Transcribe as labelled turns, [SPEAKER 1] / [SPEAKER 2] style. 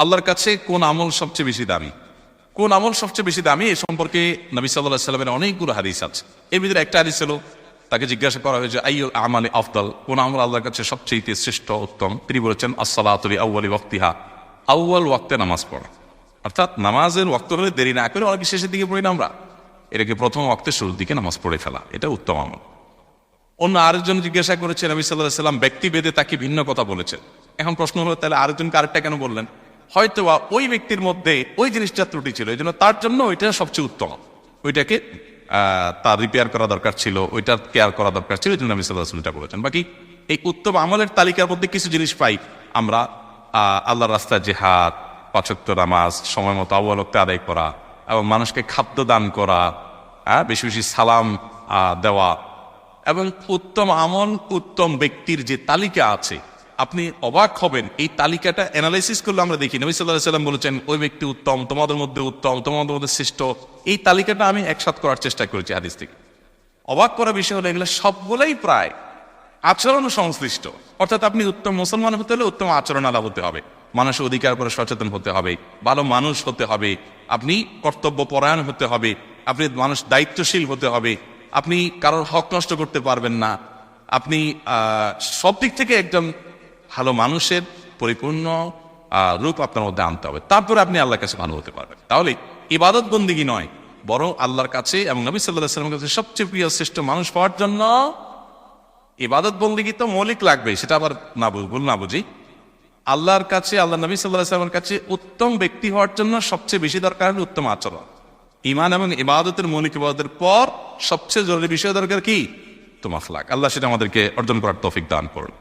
[SPEAKER 1] আল্লাহর কাছে কোন আমল সবচেয়ে বেশি দামি, কোন আমল সবচেয়ে বেশি দামি এ সম্পর্কে নবী সাল্লাল্লাহু আলাইহি ওয়াসাল্লামের অনেকগুলো হাদিস আছে। এর ভিতরে একটা হাদিস ছিল, তাকে জিজ্ঞাসা করা হয়েছে আইয়ুল আমালি আফদাল, কোন আমল আল্লাহর কাছে সবচেয়ে শ্রেষ্ঠ উত্তম? তিনি বলেছেন আস-সালাতু লি আউয়ালি ওয়াক্তিহা, আউয়াল ওয়াক্তে নামাজ পড়া। অর্থাৎ নামাজের ওয়াক্ত হলে দেরি না করে অনেক শেষের দিকে পড়ি না আমরা, এটাকে প্রথম ওয়াক্তের শুরুর দিকে নামাজ পড়ে ফেলা, এটা উত্তম আমল। অন্য আরেকজন জিজ্ঞাসা করেছেন নবী সাল্লাল্লাহু আলাইহি ওয়াসাল্লাম ব্যক্তি ভেদে তাকে ভিন্ন কথা বলেছেন। এখন প্রশ্ন হলো তাহলে আরেকজনকে আরেকটা কেন বললেন? হয়তো ওই ব্যক্তির মধ্যে ওই জিনিসটা ত্রুটি ছিল, এই জন্য তার জন্য ওইটা সবচেয়ে উত্তম, ওইটাকে তার রিপেয়ার করা দরকার ছিল, ওইটার কেয়ার করা দরকার ছিল, এই জন্য নবী সাল্লাল্লাহু আলাইহি ওয়াসাল্লাম বলেছেন। বাকি এই উত্তম আমলের তালিকার মধ্যে কিছু জিনিস পাই আমরা, আল্লাহর রাস্তায় জিহাদ, 5 ওয়াক্ত নামাজ সময় মতো আউয়াল ওয়াক্তে আদায় করা, এবং মানুষকে খাদ্য দান করা, বেশি বেশি সালাম দেওয়া, এবং উত্তম আমল উত্তম ব্যক্তির যে তালিকা আছে, আপনি অবাক হবেন এই তালিকাটা অ্যানালাইসিস করলে আমরা দেখি নবী সাল্লাল্লাহু আলাইহি ওয়াসাল্লাম বলেছেন ওই ব্যক্তি উত্তম, তোমাদের মধ্যে উত্তম, তোমাদের মধ্যে শ্রেষ্ঠ। এই তালিকাটা আমি একসাথ করার চেষ্টা করেছি হাদিস থেকে। অবাক করার বিষয় হলো এগুলো সবগুলোই প্রায় আচরণ সংশ্লিষ্ট। অর্থাৎ আপনি উত্তম মুসলমান হতে হলে উত্তম আচরণ আলা হতে হবে, মানুষের অধিকার করে সচেতন হতে হবে, ভালো মানুষ হতে হবে, আপনি কর্তব্য পরায়ণ হতে হবে, আপনি মানুষ দায়িত্বশীল হতে হবে, আপনি কারোর হক নষ্ট করতে পারবেন না, আপনি সব দিক থেকে একদম ভালো মানুষের পরিপূর্ণ রূপ আপনার মধ্যে আনতে হবে, তারপরে আপনি আল্লাহর কাছে ভালো হতে পারবেন। তাহলে ইবাদত বন্দেগী নয়, বরং আল্লাহর কাছে এবং নবী সাল্লাল্লাহু আলাইহি ওয়াসাল্লামের কাছে সবচেয়ে প্রিয় শ্রেষ্ঠ মানুষ পাওয়ার জন্য ইবাদত বন্দেগী তো মৌলিক লাগবে, সেটা আবার ভুল না বুঝি। আল্লাহর কাছে, আল্লাহ নবী সাল্লাল্লাহু আলাইহি ওয়াসাল্লামের কাছে উত্তম ব্যক্তি হওয়ার জন্য সবচেয়ে বেশি দরকার হলো উত্তম আচরণ। ঈমান এবং ইবাদতের মৌলিক ইবাদতের পর সবচেয়ে জরুরি বিষয় দরকার কি? উত্তম আখলাক। আল্লাহ সেটা আমাদেরকে অর্জন করার তৌফিক দান করুন।